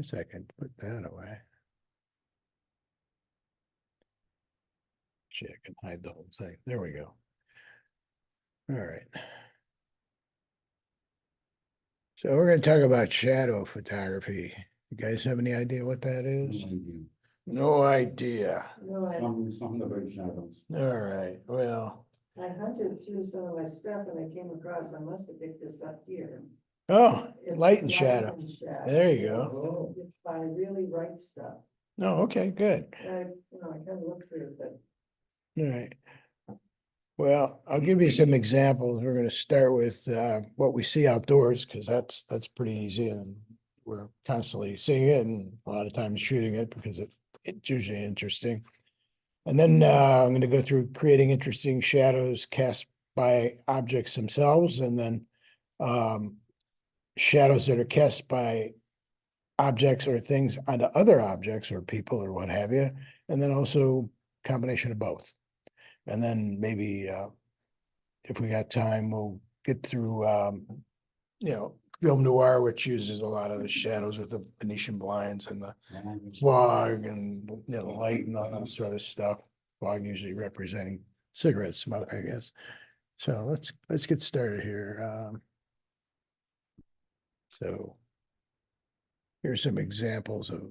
guess I can put that away. Actually, I can hide the whole thing. There we go. All right. So we're going to talk about shadow photography. You guys have any idea what that is? No idea. No, Some of the big shadows. All right, well, I hunted through some of my stuff and I came across, I must have picked this up here. oh, It's light and shadow. and shadow. There you go. It's by really right stuff. No, okay, good. I kind of looked through it, but All right. Well, I'll give you some examples. We're going to start with what we see outdoors because that's pretty easy and we're constantly seeing it and a lot of times shooting it because it's usually interesting. And then I'm going to go through creating interesting shadows cast by objects themselves and then shadows that are cast by objects or things onto other objects or people or what have you. And then also combination of both. And then maybe if we got time, we'll get through, film noir, which uses a lot of the shadows with the Venetian blinds and the fog and, light and all that sort of stuff. Fog usually representing cigarette smoke, I guess. So let's get started here. So here's some examples of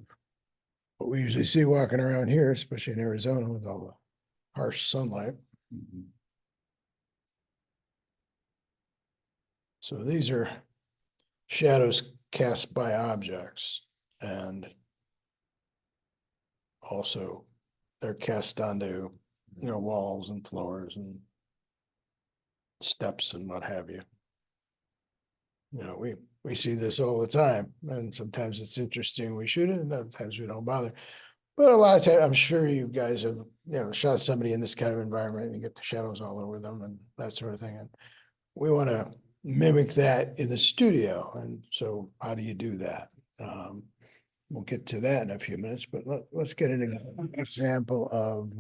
what we usually see walking around here, especially in Arizona with all the harsh sunlight. So these are shadows cast by objects and also they're cast onto, walls and floors and steps and what have you. We see this all the time and sometimes it's interesting. We shoot it and other times we don't bother. But a lot of times, I'm sure you guys have, shot somebody in this kind of environment and you get the shadows all over them and that sort of thing. And we want to mimic that in the studio. And so how do you do that? We'll get to that in a few minutes, but let's get an example of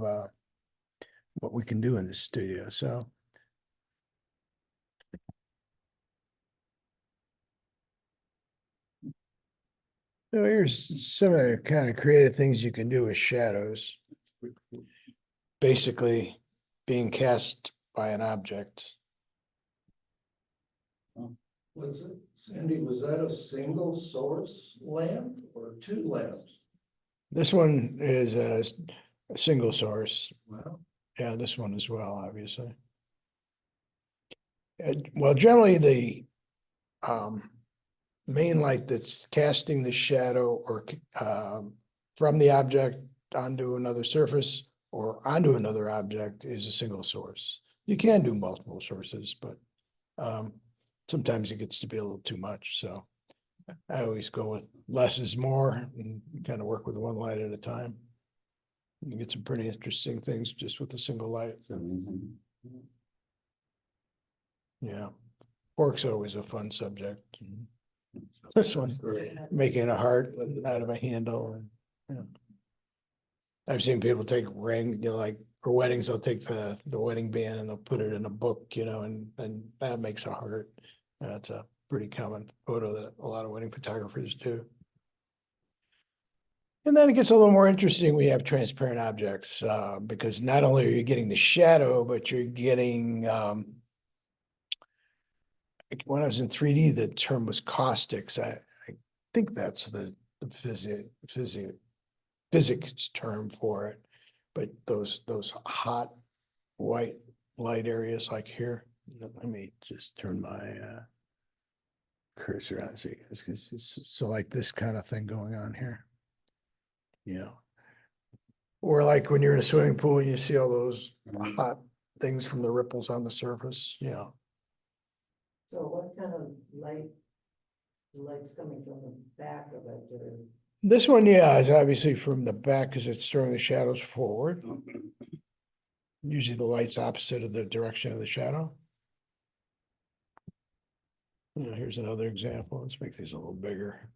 what we can do in the studio. So here's some of the kind of creative things you can do with shadows. Basically being cast by an object. Was it, Sandy, was that a single source lamp or two lamps? This one is a single source. Wow. Yeah, this one as well, obviously. Well, generally the main light that's casting the shadow or from the object onto another surface or onto another object is a single source. You can do multiple sources, but sometimes it gets to be a little too much. So I always go with less is more and kind of work with one light at a time. You get some pretty interesting things just with a single light. It's amazing. Yeah. Pork's always a fun subject. This one, making a heart out of a handle. And, I've seen people take ring, like for weddings, they'll take the wedding band and they'll put it in a book, and that makes a heart. That's a pretty common photo that a lot of wedding photographers do. And then it gets a little more interesting. We have transparent objects because not only are you getting the shadow, but you're getting, when I was in 3D, the term was caustics. I think that's the physics term for it. But those hot white light areas like here, let me just turn my cursor on, so so like this kind of thing going on here. Or like when you're in a swimming pool and you see all those hot things from the ripples on the surface, so what kind of light's coming from the back of it? This one, is obviously from the back because it's throwing the shadows forward. Usually the light's opposite of the direction of the shadow. Here's another example. Let's make these a little bigger.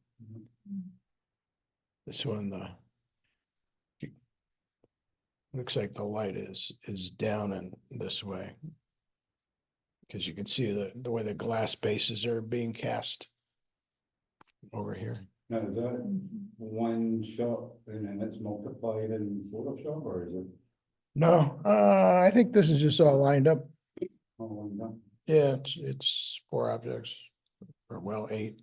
This one, looks like the light is down in this way. Because you can see the way the glass bases are being cast over here. Now, is that one shot and then it's multiplied in Photoshop, or is it No, I think this is just all lined up. all one done? Yeah, it's 4 objects, or well, 8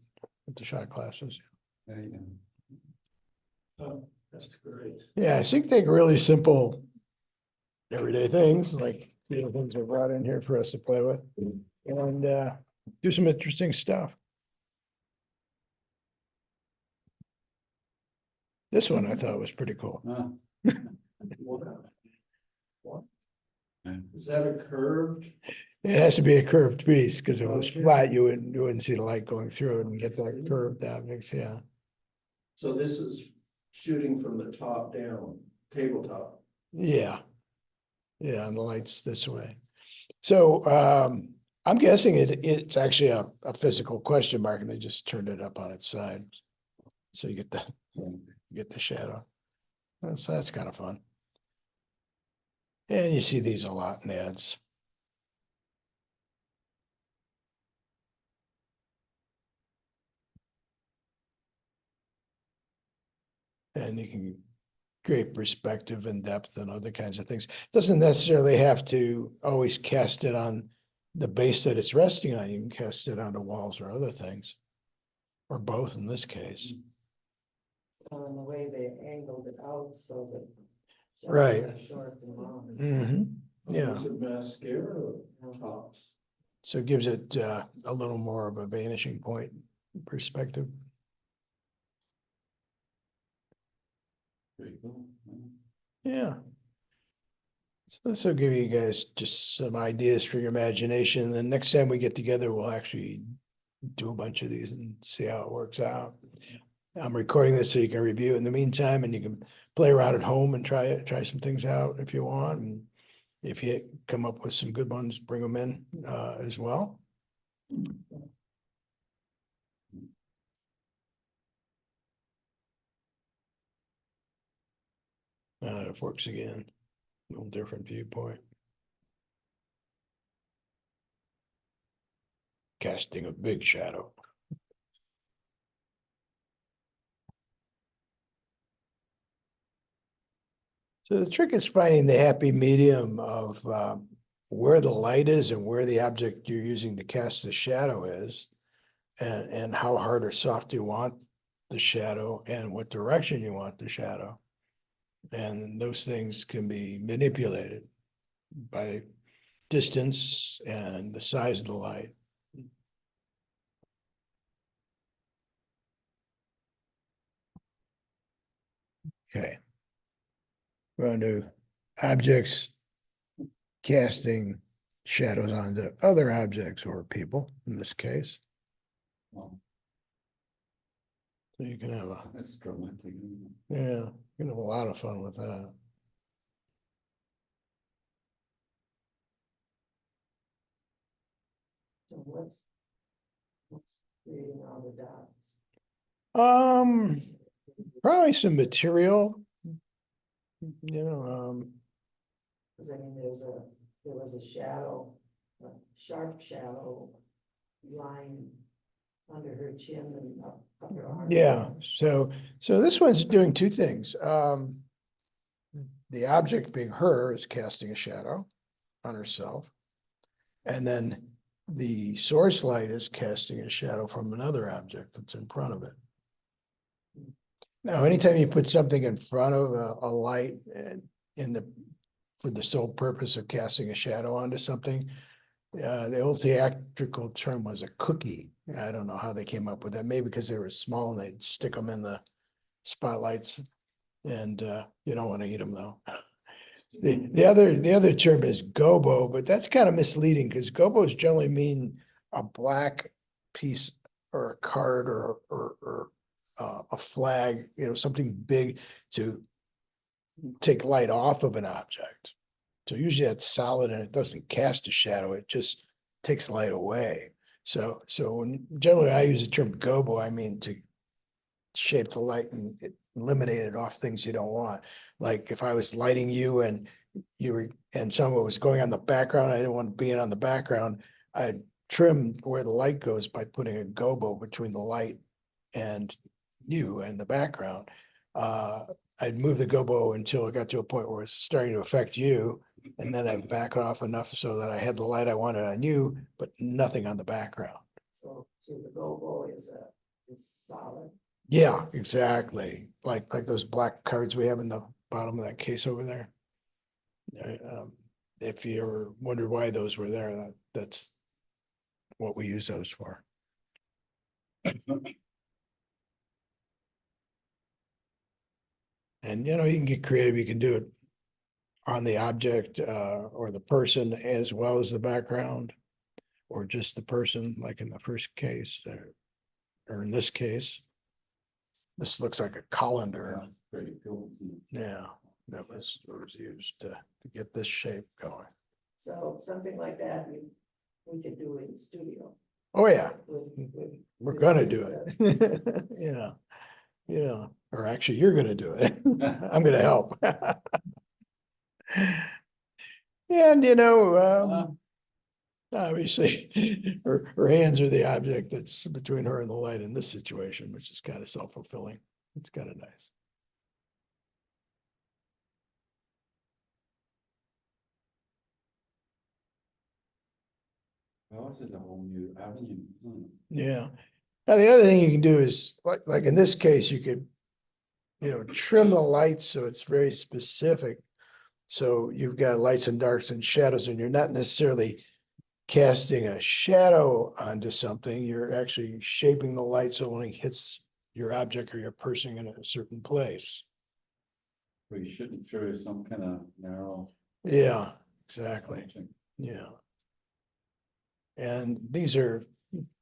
with the shot classes. Yeah, yeah. Oh, that's great. Yeah, I think take really simple everyday things, like the things are brought in here for us to play with, and do some interesting stuff. This one I thought was pretty cool. Ah, Wow. What? yeah. Is that a curved? It has to be a curved piece, because if it was Okay. flat, you wouldn't see the light going through it and get that curved objects, yeah. So this is shooting from the top down, tabletop. Yeah. Yeah, and the light's this way. So I'm guessing it's actually a physical question mark, and they just turned it up on its side. So you get the shadow. That's kind of fun. And you see these a lot in ads. And you can create perspective and depth and other kinds of things. Doesn't necessarily have to always cast it on the base that it's resting on. You can cast it onto walls or other things. Or both in this case. On the way they angled it out so that. Right. shadows are Short and long. Yeah, These are mascara tops. so it gives it a little more of a vanishing point perspective. Pretty cool. Yeah. So this will give you guys just some ideas for your imagination. The next time we get together, we'll actually do a bunch of these and see how it works out. I'm recording this so you can review it in the meantime, and you can play around at home and try some things out if you want. And if you come up with some good ones, bring them in as well. It works again, a little different viewpoint. Casting a big shadow. So the trick is finding the happy medium of where the light is and where the object you're using to cast the shadow is, and how hard or soft you want the shadow and what direction you want the shadow. And those things can be manipulated by distance and the size of the light. Okay. We're going to objects casting shadows onto other objects or people in this case. Well, So you can have a, that's dramatic. Isn't yeah, you can have a lot of fun with that. So what's creating all the dots? Probably some material, Cause I mean, there was a shadow, a sharp shadow line under her chin and up her arm. yeah, so this one's doing 2 things. The object being her is casting a shadow on herself. And then the source light is casting a shadow from another object that's in front of it. Now, anytime you put something in front of a light for the sole purpose of casting a shadow onto something, the old theatrical term was a cookie. I don't know how they came up with that, maybe because they were small and they'd stick them in the spotlights, and you don't want to eat them though. The other term is gobo, but that's kind of misleading because gobos generally mean a black piece or a card or a flag, something big to take light off of an object. So usually that's solid and it doesn't cast a shadow, it just takes light away. So generally I use the term gobo, I mean to shape the light and eliminate it off things you don't want. Like if I was lighting you and someone was going on the background, I didn't want to be on the background, I'd trim where the light goes by putting a gobo between the light and you and the background. I'd move the gobo until it got to a point where it's starting to affect you. And then I'd back it off enough so that I had the light I wanted on you, but nothing on the background. So the gobo is solid. Yeah, exactly. Like those black cards we have in the bottom of that case over there. If you ever wondered why those were there, that's what we use those for. And you can get creative, you can do it on the object or the person as well as the background. Or just the person, like in the first case, or in this case. This looks like a colander. That's pretty cool. Yeah, that was used to get this shape going. So something like that, we could do in the studio. Oh, yeah, with- we're gonna do it. Yeah, yeah, or actually, you're gonna do it. I'm gonna help. And obviously, her hands are the object that's between her and the light in this situation, which is kind of self-fulfilling. It's kind of nice. Well, this is a whole new avenue, isn't it? Yeah. Now, the other thing you can do is, like in this case, you could, trim the lights so it's very specific. So you've got lights and darks and shadows, and you're not necessarily casting a shadow onto something. You're actually shaping the light so it only hits your object or your person in a certain place. Where you shouldn't throw some kind of narrow. Yeah, exactly. object. Yeah. And these are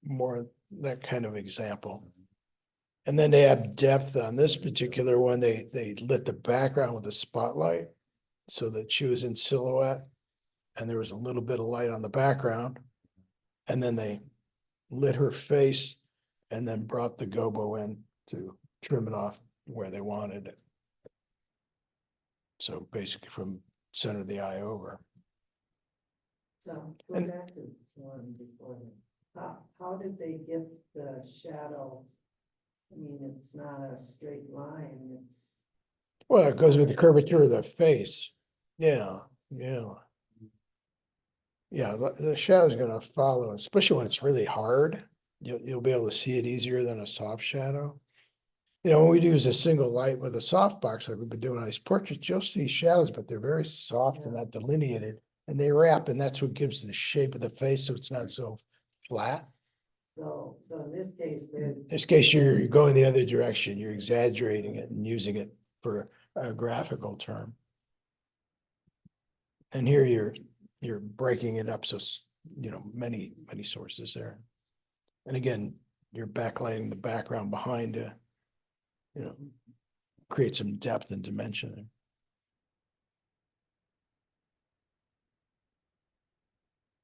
more that kind of example. And then they have depth on this particular one. They lit the background with a spotlight so that she was in silhouette and there was a little bit of light on the background. And then they lit her face and then brought the gobo in to trim it off where they wanted it. So basically from center of the eye over. So go And- back to one before. How did they get the shadow? I mean, it's not a straight line, it's. Well, it goes with the curvature of the face. Yeah, yeah. Yeah, the shadow's gonna follow, especially when it's really hard. You'll be able to see it easier than a soft shadow. When we use a single light with a softbox, like we've been doing on these portraits, you'll see shadows, but they're very soft and Yeah. not delineated. And they wrap, and that's what gives the shape of the face, so it's not so flat. So in this case, they're. In this case, you're going the other direction. You're exaggerating it and using it for a graphical term. And here you're breaking it up, so many sources there. And again, you're backlighting the background behind to, create some depth and dimension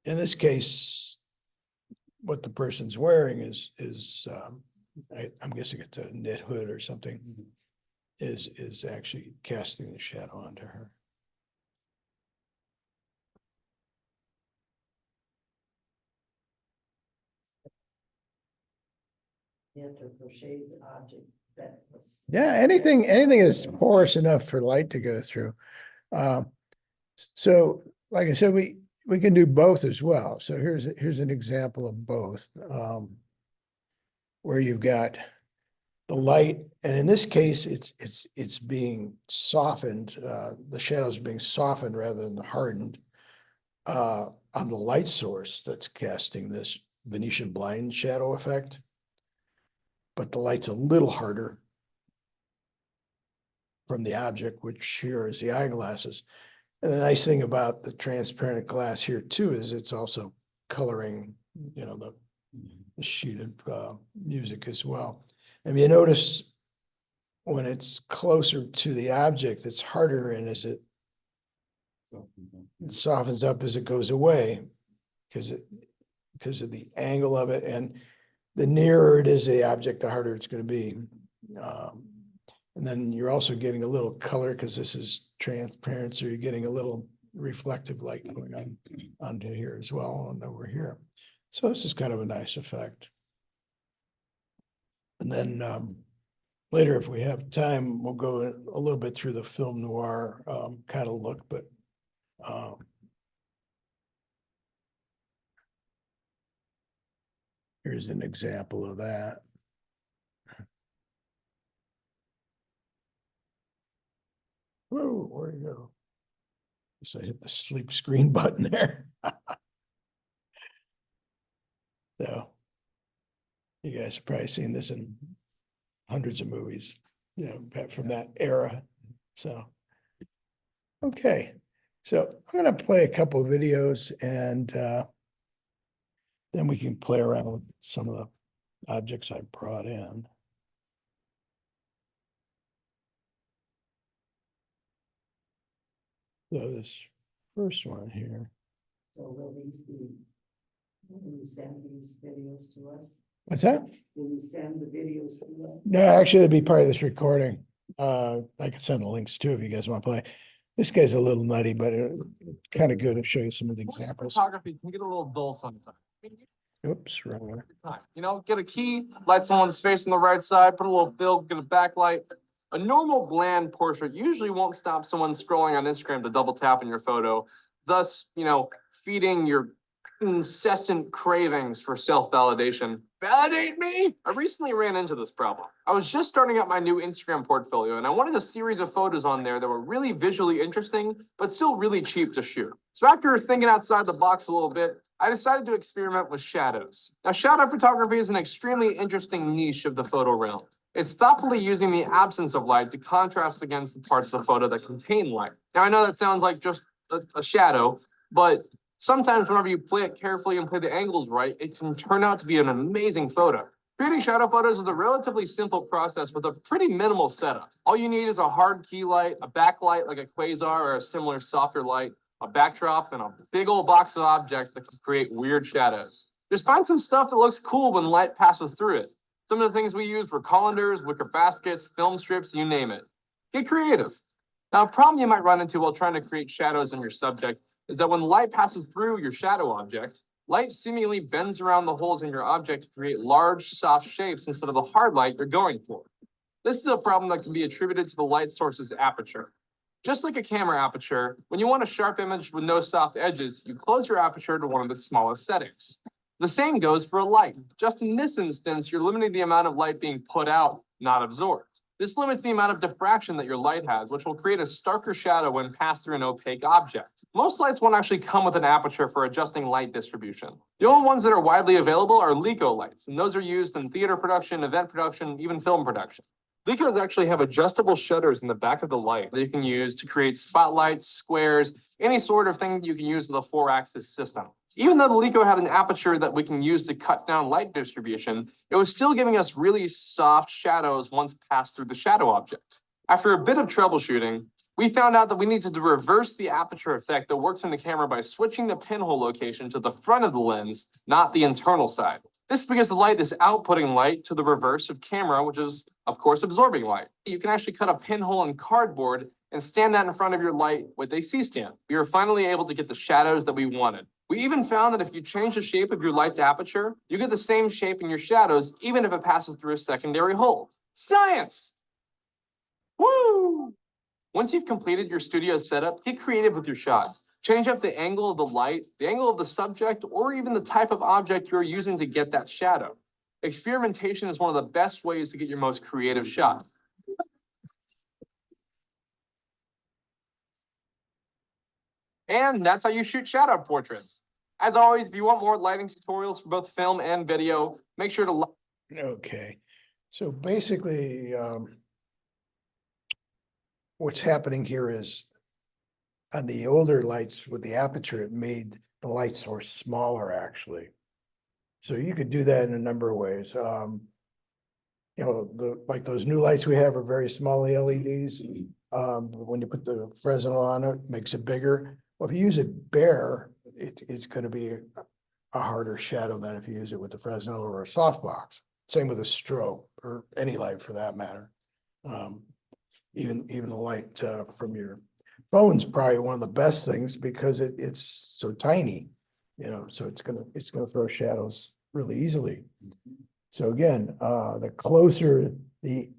there. In this case, what the person's wearing is I'm guessing it's a knit hood or something, is actually casting the shadow onto her. You have to crochet the object that was. Yeah, anything is porous enough for light to go through. So like I said, we can do both as well. So here's an example of both. Where you've got the light, and in this case, it's being softened, the shadows being softened rather than hardened. On the light source that's casting this Venetian blind shadow effect. But the light's a little harder from the object, which here is the eyeglasses. And the nice thing about the transparent glass here too is it's also coloring, the sheet of music as well. And you notice when it's closer to the object, it's harder, and as it softens up as it goes away, because of the angle of it, and the nearer it is to the object, the harder it's going to be. And then you're also getting a little color because this is transparent, so you're getting a little reflective light going on onto here as well and over here. So this is kind of a nice effect. And then later, if we have time, we'll go a little bit through the film noir kind of look, but here's an example of that. Whoa, where'd it go? So I hit the sleep screen button there. So you guys have probably seen this in hundreds of movies, you know, from that era. So, okay. So I'm gonna play a couple of videos and then we can play around with some of the objects I brought in. So this first one here. So will you send these videos to us? What's that? Will you send the videos to us? No, actually, it'd be part of this recording. I can send the links too if you guys want to play. This guy's a little nutty, but it's kind of good to show you some of the examples. Photography can get a little dull sometimes. Oops, wrong one. You know, get a key, light someone's face on the right side, put a little fill, get a backlight. A normal bland portrait usually won't stop someone scrolling on Instagram to double tap in your photo, thus, you know, feeding your incessant cravings for self-validation. Validate me! I recently ran into this problem. I was just starting out my new Instagram portfolio and I wanted a series of photos on there that were really visually interesting, but still really cheap to shoot. So after thinking outside the box a little bit, I decided to experiment with shadows. Now, shadow photography is an extremely interesting niche of the photo realm. It's thoughtfully using the absence of light to contrast against the parts of the photo that contain light. Now, I know that sounds like just a shadow, but sometimes whenever you play it carefully and play the angles right, it can turn out to be an amazing photo. Creating shadow photos is a relatively simple process with a pretty minimal setup. All you need is a hard key light, a backlight like a quasar or a similar softer light, a backdrop, and a big old box of objects that can create weird shadows. Just find some stuff that looks cool when light passes through it. Some of the things we used were colanders, wicker baskets, film strips, you name it. Get creative. Now, a problem you might run into while trying to create shadows in your subject is that when light passes through your shadow object, light seemingly bends around the holes in your object to create large, soft shapes instead of the hard light you're going for. This is a problem that can be attributed to the light source's aperture. Just like a camera aperture, when you want a sharp image with no soft edges, you close your aperture to one of the smallest settings. The same goes for a light. Just in this instance, you're limiting the amount of light being put out, not absorbed. This limits the amount of diffraction that your light has, which will create a starker shadow when passed through an opaque object. Most lights won't actually come with an aperture for adjusting light distribution. The only ones that are widely available are LECO lights, and those are used in theater production, event production, even film production. LECOs actually have adjustable shutters in the back of the light that you can use to create spotlights, squares, any sort of thing that you can use with a 4-axis system. Even though the LECO had an aperture that we can use to cut down light distribution, it was still giving us really soft shadows once passed through the shadow object. After a bit of troubleshooting, we found out that we needed to reverse the aperture effect that works in the camera by switching the pinhole location to the front of the lens, not the internal side. This is because the light is outputting light to the reverse of camera, which is, of course, absorbing light. You can actually cut a pinhole in cardboard and stand that in front of your light with a C-stand. We were finally able to get the shadows that we wanted. We even found that if you change the shape of your light's aperture, you get the same shape in your shadows, even if it passes through a secondary hole. Science! Woo! Once you've completed your studio setup, get creative with your shots. Change up the angle of the light, the angle of the subject, or even the type of object you're using to get that shadow. Experimentation is one of the best ways to get your most creative shot. And that's how you shoot shadow portraits. As always, if you want more lighting tutorials for both film and video, make sure to Okay, so basically, what's happening here is on the older lights with the aperture, it made the light source smaller, actually. So you could do that in a number of ways. You know, like those new lights we have are very small LEDs. But when you put the Fresnel on it, it makes it bigger. Well, if you use it bare, it's going to be a harder shadow than if you use it with the Fresnel or a softbox. Same with a strobe or any light for that matter. Even the light from your phone's probably one of the best things because it's so tiny, you know, so it's gonna throw shadows really easily. So again, the closer the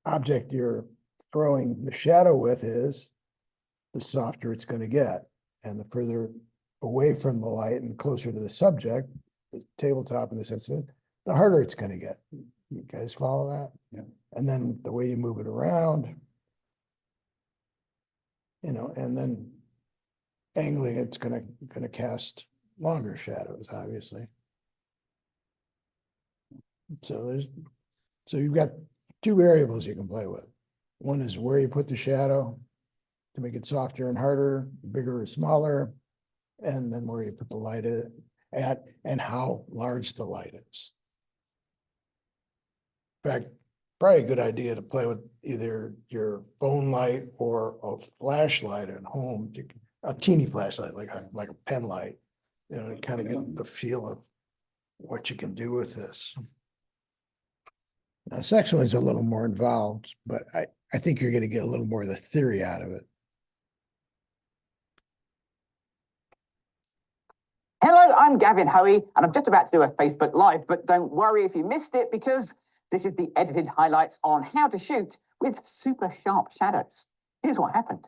object you're throwing the shadow with is, the softer it's gonna get. And the further away from the light and closer to the subject, the tabletop in this instance, the harder it's gonna get. You guys follow that? Yeah. And then the way you move it around, and then angling, it's gonna cast longer shadows, obviously. So you've got two variables you can play with. One is where you put the shadow to make it softer and harder, bigger or smaller, and then where you put the light at and how large the light is. In fact, probably a good idea to play with either your phone light or a flashlight at home, a teeny flashlight, like a pen light, to kind of get the feel of what you can do with this. Now, this next one's a little more involved, but I think you're going to get a little more of the theory out of it. Hello, I'm Gavin Hoey, and I'm just about to do a Facebook Live, but don't worry if you missed it, because this is the edited highlights on how to shoot with super sharp shadows. Here's what happened.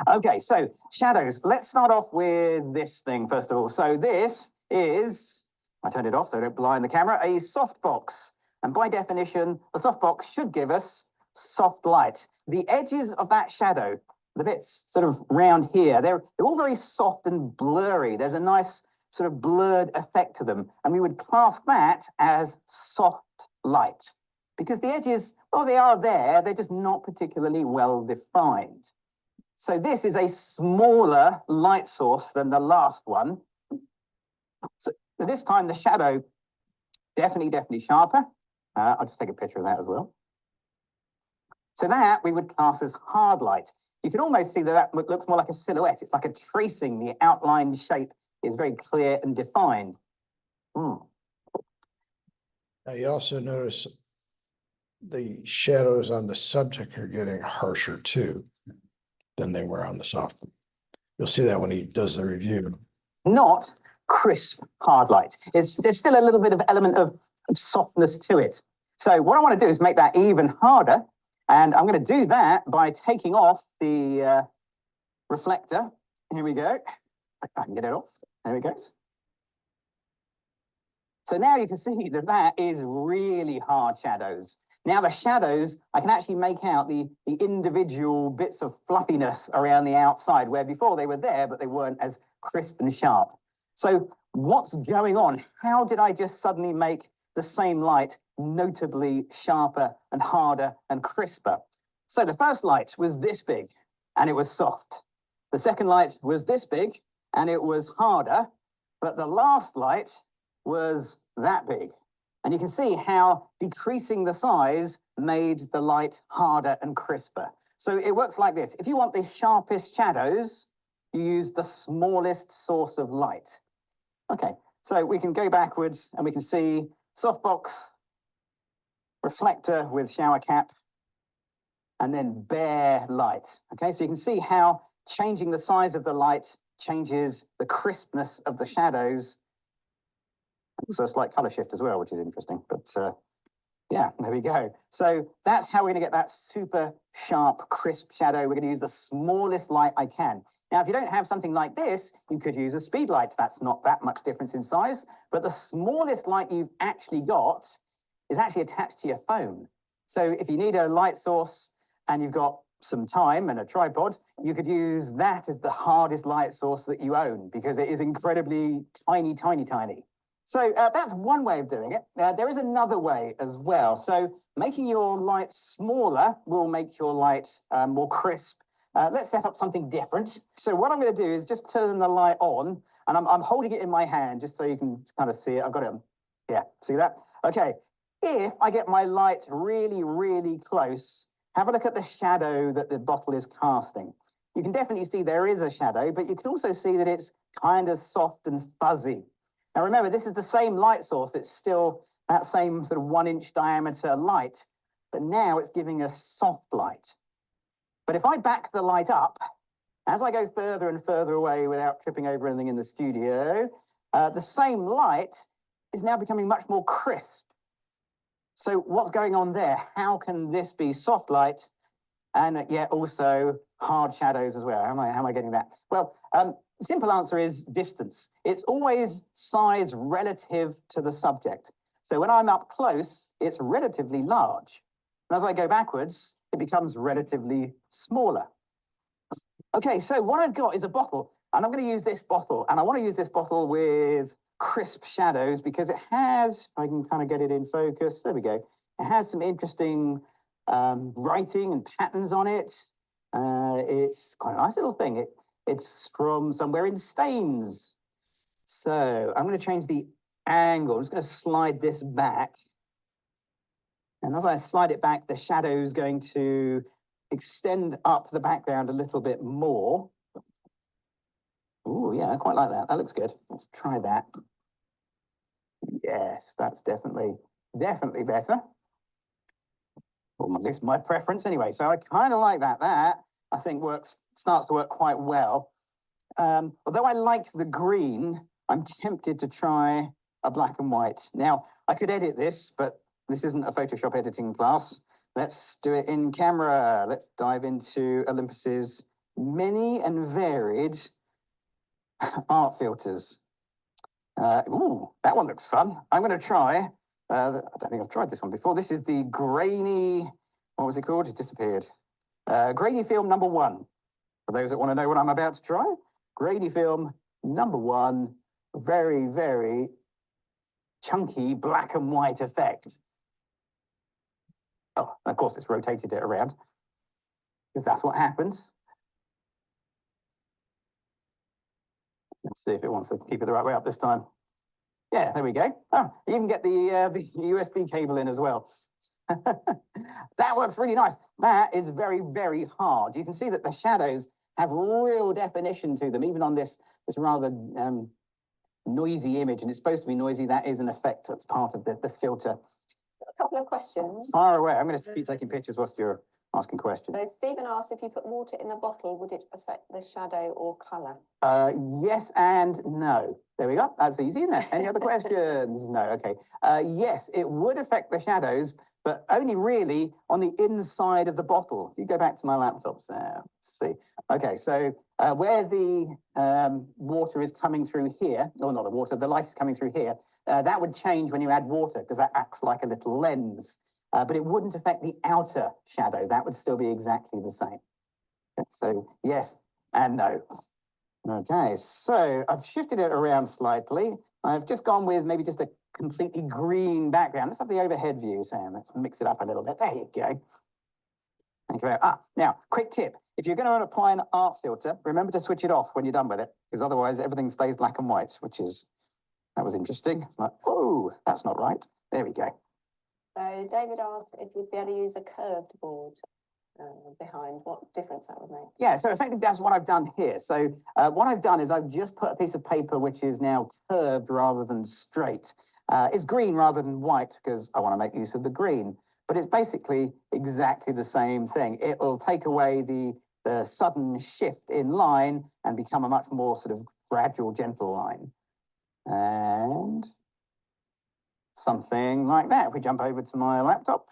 Okay, so shadows. Let's start off with this thing first of all. So this is, I turned it off so I don't blind the camera, a softbox. And by definition, a softbox should give us soft light. The edges of that shadow, the bits sort of round here, they're all very soft and blurry. There's a nice sort of blurred effect to them. And we would class that as soft light, because the edges, well, they are there, they're just not particularly well defined. So this is a smaller light source than the last one. So this time the shadow, definitely sharper. I'll just take a picture of that as well. So that we would class as hard light. You can almost see that looks more like a silhouette. It's like a tracing. The outline shape is very clear and defined. Now you also notice the shadows on the subject are getting harsher too than they were on the soft. You'll see that when he does the review. Not crisp hard light. There's still a little bit of element of softness to it. So what I want to do is make that even harder. And I'm going to do that by taking off the reflector. Here we go. I can get it off. There it goes. So now you can see that that is really hard shadows. Now the shadows, I can actually make out the individual bits of fluffiness around the outside, where before they were there, but they weren't as crisp and sharp. So what's going on? How did I just suddenly make the same light notably sharper and harder and crisper? So the first light was this big and it was soft. The second light was this big and it was harder, but the last light was that big. And you can see how decreasing the size made the light harder and crisper. So it works like this. If you want the sharpest shadows, you use the smallest source of light. Okay, so we can go backwards and we can see softbox, reflector with shower cap, and then bare light. Okay, so you can see how changing the size of the light changes the crispness of the shadows. Also a slight color shift as well, which is interesting, but yeah, there we go. So that's how we're going to get that super sharp, crisp shadow. We're going to use the smallest light I can. Now, if you don't have something like this, you could use a speed light. That's not that much difference in size, but the smallest light you've actually got is actually attached to your phone. So if you need a light source and you've got some time and a tripod, you could use that as the hardest light source that you own, because it is incredibly tiny. So that's one way of doing it. There is another way as well. So making your light smaller will make your light more crisp. Let's set up something different. So what I'm going to do is just turn the light on, and I'm holding it in my hand just so you can kind of see it. I've got it. Yeah, see that? Okay. If I get my light really close, have a look at the shadow that the bottle is casting. You can definitely see there is a shadow, but you can also see that it's kind of soft and fuzzy. Now remember, this is the same light source. It's still that same sort of 1-inch diameter light, but now it's giving us soft light. But if I back the light up, as I go further and further away without tripping over anything in the studio, the same light is now becoming much more crisp. So what's going on there? How can this be soft light and yet also hard shadows as well? How am I getting that? Well, the simple answer is distance. It's always size relative to the subject. So when I'm up close, it's relatively large. And as I go backwards, it becomes relatively smaller. Okay, so what I've got is a bottle, and I'm going to use this bottle, and I want to use this bottle with crisp shadows because it has, if I can kind of get it in focus, there we go. It has some interesting writing and patterns on it. It's quite a nice little thing. It's from somewhere in Staines. So I'm going to change the angle. I'm just going to slide this back. And as I slide it back, the shadow's going to extend up the background a little bit more. Oh, yeah, I quite like that. That looks good. Let's try that. Yes, that's definitely better. Well, at least my preference anyway. So I kind of like that. That I think starts to work quite well. Although I like the green, I'm tempted to try a black and white. Now, I could edit this, but this isn't a Photoshop editing class. Let's do it in camera. Let's dive into Olympus's many and varied art filters. Ooh, that one looks fun. I'm going to try, I don't think I've tried this one before. This is the grainy, what was it called? It disappeared. Grainy film number 1. For those that want to know what I'm about to try, grainy film number 1, very, very chunky black and white effect. Oh, and of course it's rotated it around because that's what happens. Let's see if it wants to keep it the right way up this time. Yeah, there we go. Oh, you even get the USB cable in as well. That works really nice. That is very, very hard. You can see that the shadows have real definition to them, even on this rather noisy image. And it's supposed to be noisy. That is an effect that's part of the filter. A couple of questions. Far away. I'm going to keep taking pictures whilst you're asking questions. So Stephen asked, if you put water in the bottle, would it affect the shadow or colour? Yes and no. There we go. That's easy, isn't it? Any other questions? No. Okay. Yes, it would affect the shadows, but only really on the inside of the bottle. If you go back to my laptops, let's see. Okay, so where the water is coming through here, or not the water, the light is coming through here, that would change when you add water because that acts like a little lens. But it wouldn't affect the outer shadow. That would still be exactly the same. Okay, so yes and no. Okay, so I've shifted it around slightly. I've just gone with maybe just a completely green background. Let's have the overhead view, Sam. Let's mix it up a little bit. There you go. Thank you very much. Now, quick tip. If you're going to apply an art filter, remember to switch it off when you're done with it, because otherwise everything stays black and white, that was interesting. Like, oh, that's not right. There we go. So David asked if you'd be able to use a curved board behind, what difference that would make. Yeah, so effectively that's what I've done here. So what I've done is I've just put a piece of paper which is now curved rather than straight. It's green rather than white because I want to make use of the green. But it's basically exactly the same thing. It will take away the sudden shift in line and become a much more sort of gradual, gentle line. And something like that. If we jump over to my laptop.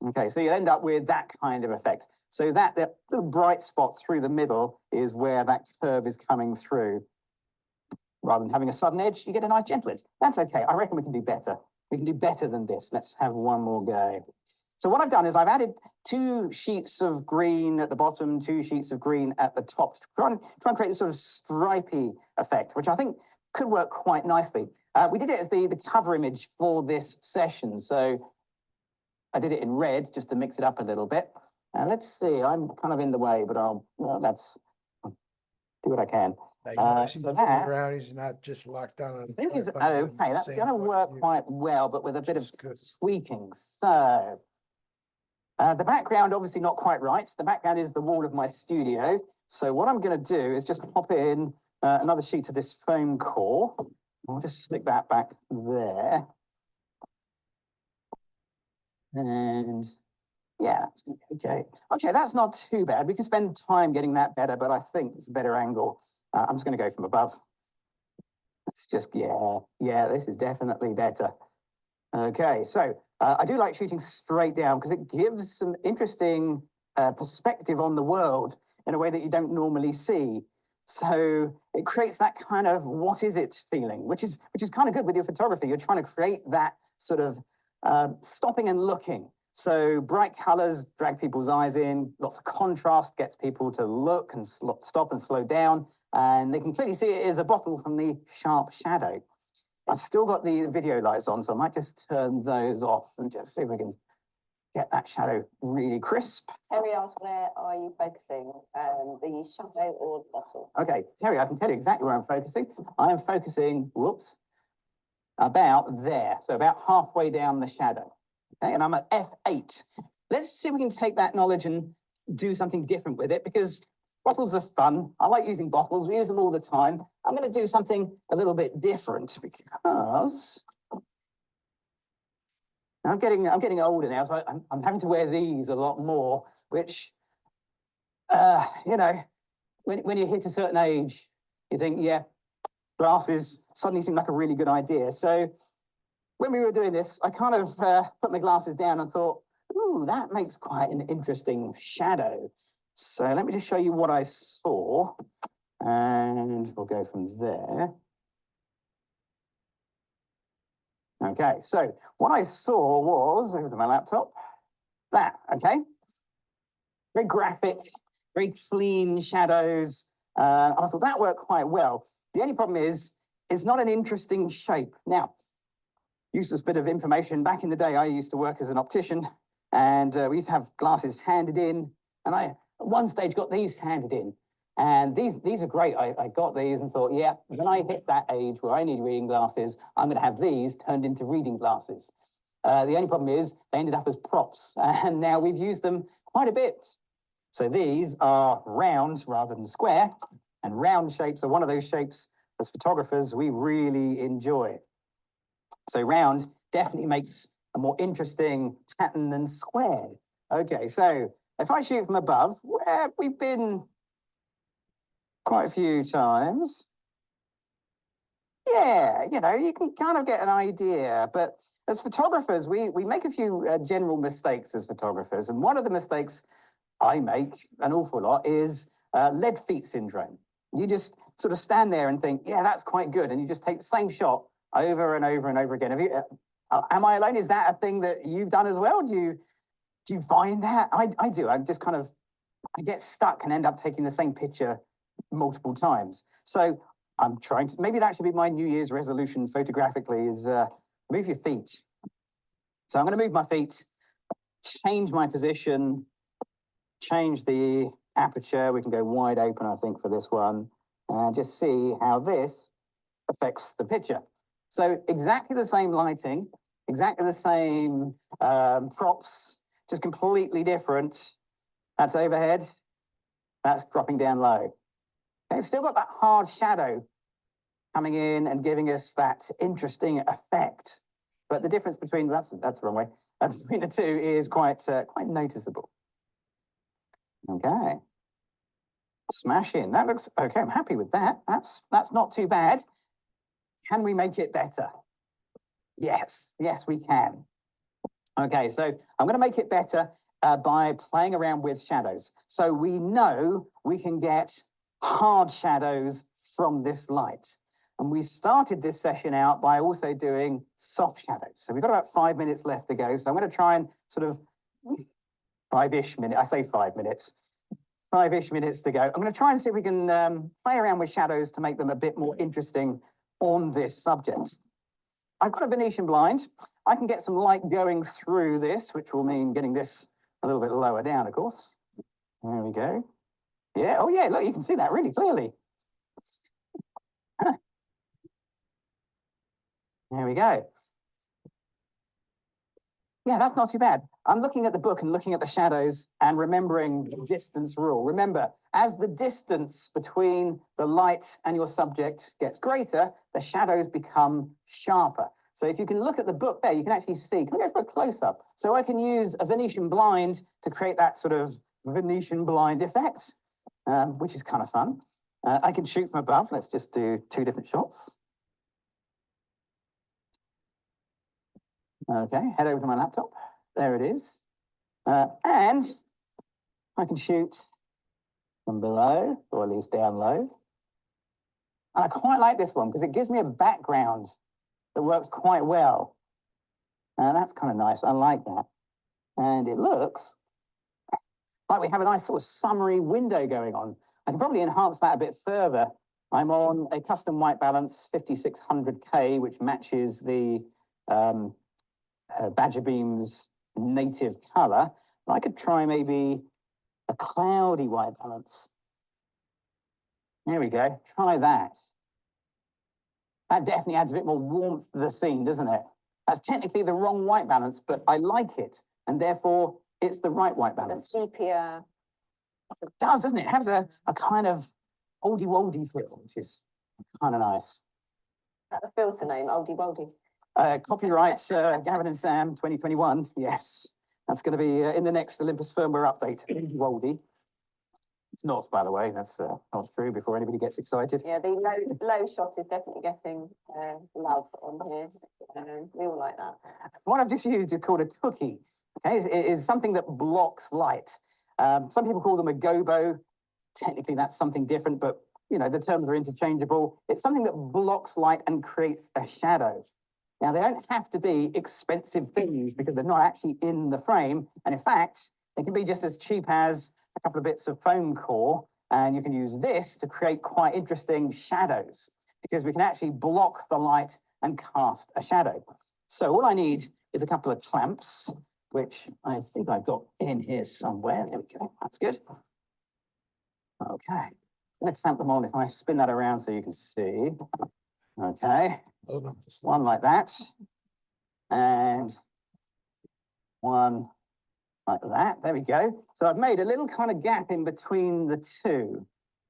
Okay, so you end up with that kind of effect. So that little bright spot through the middle is where that curve is coming through. Rather than having a sudden edge, you get a nice gentle edge. That's okay. I reckon we can do better. We can do better than this. Let's have one more go. So what I've done is I've added 2 sheets of green at the bottom, 2 sheets of green at the top to try and create this sort of stripy effect, which I think could work quite nicely. We did it as the cover image for this session. So I did it in red just to mix it up a little bit. Let's see, I'm kind of in the way, but I'll do what I can. So that around, he's not just locked down on. I think is okay. That's going to work quite well, but with a bit of tweaking. So the background, obviously not quite right. The background is the wall of my studio. So what I'm going to do is just pop in another sheet of this foam core. I'll just stick that back there. And yeah, okay. Okay, that's not too bad. We can spend time getting that better, but I think it's a better angle. I'm just going to go from above. It's just, yeah, this is definitely better. Okay, so I do like shooting straight down because it gives some interesting perspective on the world in a way that you don't normally see. So it creates that kind of what is it feeling, which is kind of good with your photography. You're trying to create that sort of stopping and looking. So bright colors drag people's eyes in, lots of contrast gets people to look and stop and slow down, and they can clearly see it is a bottle from the sharp shadow. I've still got the video lights on, so I might just turn those off and just see if we can get that shadow really crisp. Terry asked, where are you focusing? The shadow or the bottle? Okay, Terry, I can tell you exactly where I'm focusing. I am focusing, whoops, about there, so about halfway down the shadow. Okay, and I'm at F8. Let's see if we can take that knowledge and do something different with it, because bottles are fun. I like using bottles. We use them all the time. I'm going to do something a little bit different because I'm getting older now, so I'm having to wear these a lot more, which, you know, when you hit a certain age, you think, yeah, glasses suddenly seem like a really good idea. So when we were doing this, I kind of put my glasses down and thought, ooh, that makes quite an interesting shadow. So let me just show you what I saw, and we'll go from there. Okay, so what I saw was, over to my laptop, that, okay? Very graphic, very clean shadows. I thought that worked quite well. The only problem is, it's not an interesting shape. Now, useless bit of information. Back in the day, I used to work as an optician, and we used to have glasses handed in, and I, at one stage, got these handed in. And these are great. I got these and thought, yeah, when I hit that age where I need reading glasses, I'm going to have these turned into reading glasses. The only problem is they ended up as props, and now we've used them quite a bit. So these are round rather than square, and round shapes are one of those shapes as photographers we really enjoy. So round definitely makes a more interesting pattern than square. Okay, so if I shoot from above, where we've been quite a few times, yeah, you know, you can kind of get an idea. But as photographers, we make a few general mistakes as photographers. And one of the mistakes I make an awful lot is lead feet syndrome. You just sort of stand there and think, yeah, that's quite good. And you just take the same shot over and over and over again. Have you, am I alone? Is that a thing that you've done as well? Do you find that? I do. I'm just kind of, I get stuck and end up taking the same picture multiple times. So I'm trying to, maybe that should be my New Year's resolution photographically, is move your feet. So I'm going to move my feet, change my position, change the aperture. We can go wide open, I think, for this one, and just see how this affects the picture. So exactly the same lighting, exactly the same props, just completely different. That's overhead, that's dropping down low. They've still got that hard shadow coming in and giving us that interesting effect. But the difference between, that's the wrong way, between the two is quite noticeable. Okay. Smash in. That looks okay. I'm happy with that. That's not too bad. Can we make it better? Yes, we can. Okay, so I'm going to make it better by playing around with shadows. So we know we can get hard shadows from this light. And we started this session out by also doing soft shadows. So we've got about 5 minutes left to go. So I'm going to try and sort of 5-ish minutes. I say 5 minutes. 5-ish minutes to go. I'm going to try and see if we can play around with shadows to make them a bit more interesting on this subject. I've got a Venetian blind. I can get some light going through this, which will mean getting this a little bit lower down, of course. There we go. Yeah, oh yeah, look, you can see that really clearly. There we go. Yeah, that's not too bad. I'm looking at the book and looking at the shadows and remembering the distance rule. Remember, as the distance between the light and your subject gets greater, the shadows become sharper. So if you can look at the book there, you can actually see, can we go for a close-up? So I can use a Venetian blind to create that sort of Venetian blind effect, which is kind of fun. I can shoot from above. Let's just do 2 different shots. Okay, head over to my laptop. There it is. And I can shoot from below, or at least down low. And I quite like this one because it gives me a background that works quite well. And that's kind of nice. I like that. And it looks like we have a nice sort of summary window going on. I can probably enhance that a bit further. I'm on a custom white balance 5600K, which matches the Badger Beam's native color. I could try maybe a cloudy white balance. There we go. Try that. That definitely adds a bit more warmth to the scene, doesn't it? That's technically the wrong white balance, but I like it. And therefore, it's the right white The balance. sepia. It does, doesn't it? It has a kind of oldie-woldy feel, which is kind of nice. That the filter name, Oldie Woldy. Copyright Gavin and Sam 2021. Yes, that's going to be in the next Olympus firmware update. Oldie-woldy. It's not, by the way. That's not true. Before anybody gets excited. Yeah, the low shot is definitely getting love on here. We all like that. What I've just used is called a cookie. Okay, it is something that blocks light. Some people call them a gobo. Technically, that's something different, but you know the terms are interchangeable. It's something that blocks light and creates a shadow. Now, they don't have to be expensive things because they're not actually in the frame. And in fact, they can be just as cheap as a couple of bits of foam core. And you can use this to create quite interesting shadows because we can actually block the light and cast a shadow. So all I need is a couple of clamps, which I think I've got in here somewhere. There we go. That's good. Okay. I'm going to clamp them on if I spin that around so you can see. Okay. One like that. And one like that. There we go. So I've made a little kind of gap in between the two.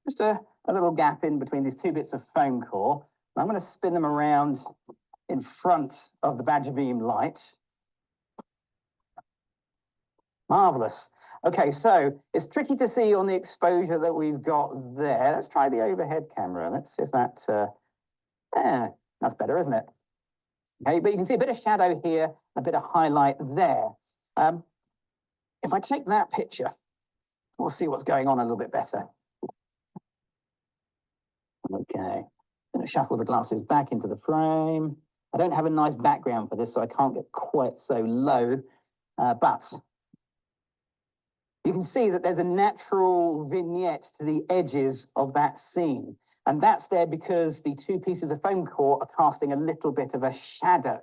Just a little gap in between these two bits of foam core. And I'm going to spin them around in front of the Badger Beam light. Marvelous. Okay, so it's tricky to see on the exposure that we've got there. Let's try the overhead camera. Let's see if that, that's better, isn't it? Okay, but you can see a bit of shadow here, a bit of highlight there. If I take that picture, we'll see what's going on a little bit better. Okay, I'm going to shuffle the glasses back into the frame. I don't have a nice background for this, so I can't get quite so low, but you can see that there's a natural vignette to the edges of that scene. And that's there because the two pieces of foam core are casting a little bit of a shadow.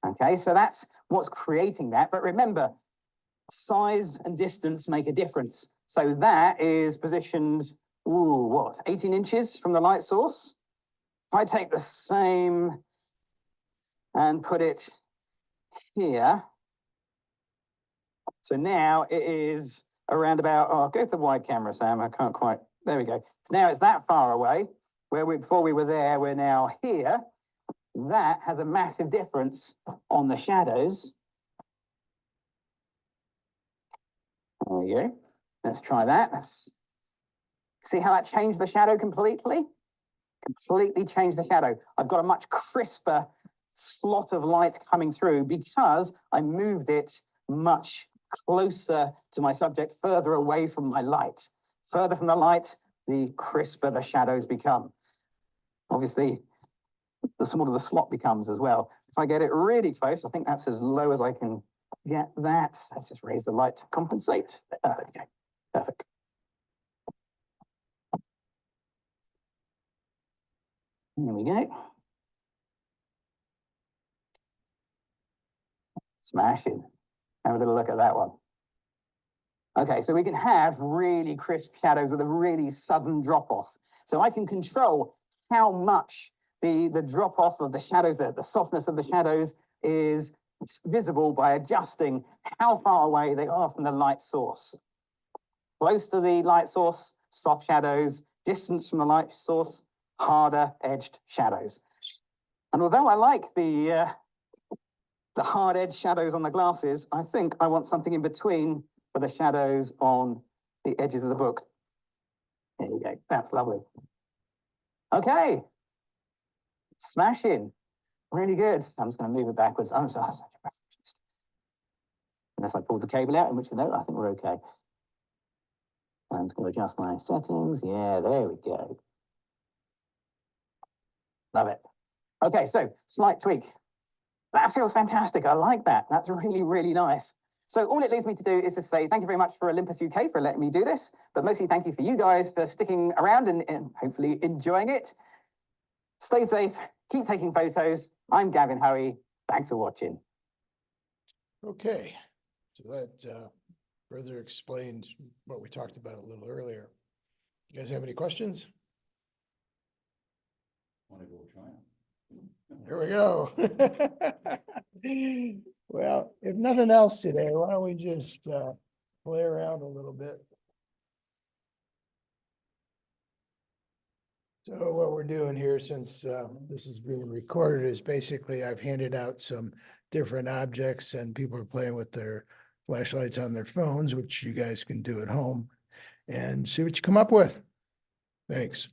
Okay, so that's what's creating that. But remember, size and distance make a difference. So that is positioned, 18 inches from the light source. If I take the same and put it here, so now it is around about, go to the wide camera, Sam, I can't quite, there we go. So now it's that far away, where before we were there, we're now here. That has a massive difference on the shadows. There we go. Let's try that. Let's see how that changed the shadow completely. Completely changed the shadow. I've got a much crisper slot of light coming through because I moved it much closer to my subject, further away from my light. Further from the light, the crisper the shadows become. Obviously, the smaller the slot becomes as well. If I get it really close, I think that's as low as I can get that. Let's just raise the light to compensate. There we go. Perfect. There we go. Smashing. Have a little look at that one. Okay, so we can have really crisp shadows with a really sudden drop-off. So I can control how much the drop-off of the shadows, the softness of the shadows is visible by adjusting how far away they are from the light source. Close to the light source, soft shadows. Distance from the light source, harder edged shadows. And although I like the hard edge shadows on the glasses, I think I want something in between for the shadows on the edges of the book. There you go. That's lovely. Okay. Smashing. Really good. I'm just going to move it backwards. I'm sorry. Unless I pulled the cable out, in which case, no, I think we're okay. I'm going to adjust my settings. Yeah, there we go. Love it. Okay, so slight tweak. That feels fantastic. I like that. That's really, really nice. So all it leaves me to do is to say thank you very much for Olympus UK for letting me do this, but mostly thank you for you guys for sticking around and hopefully enjoying it. Stay safe, keep taking photos. I'm Gavin Hoey. Thanks for watching. Okay, so that further explains what we talked about a little earlier. You guys have any questions? Want to go try it? Here we go. Well, if nothing else today, why don't we just play around a little bit? So what we're doing here, since this is being recorded, is basically I've handed out some different objects and people are playing with their flashlights on their phones, which you guys can do at home and see what you come up with. Thanks.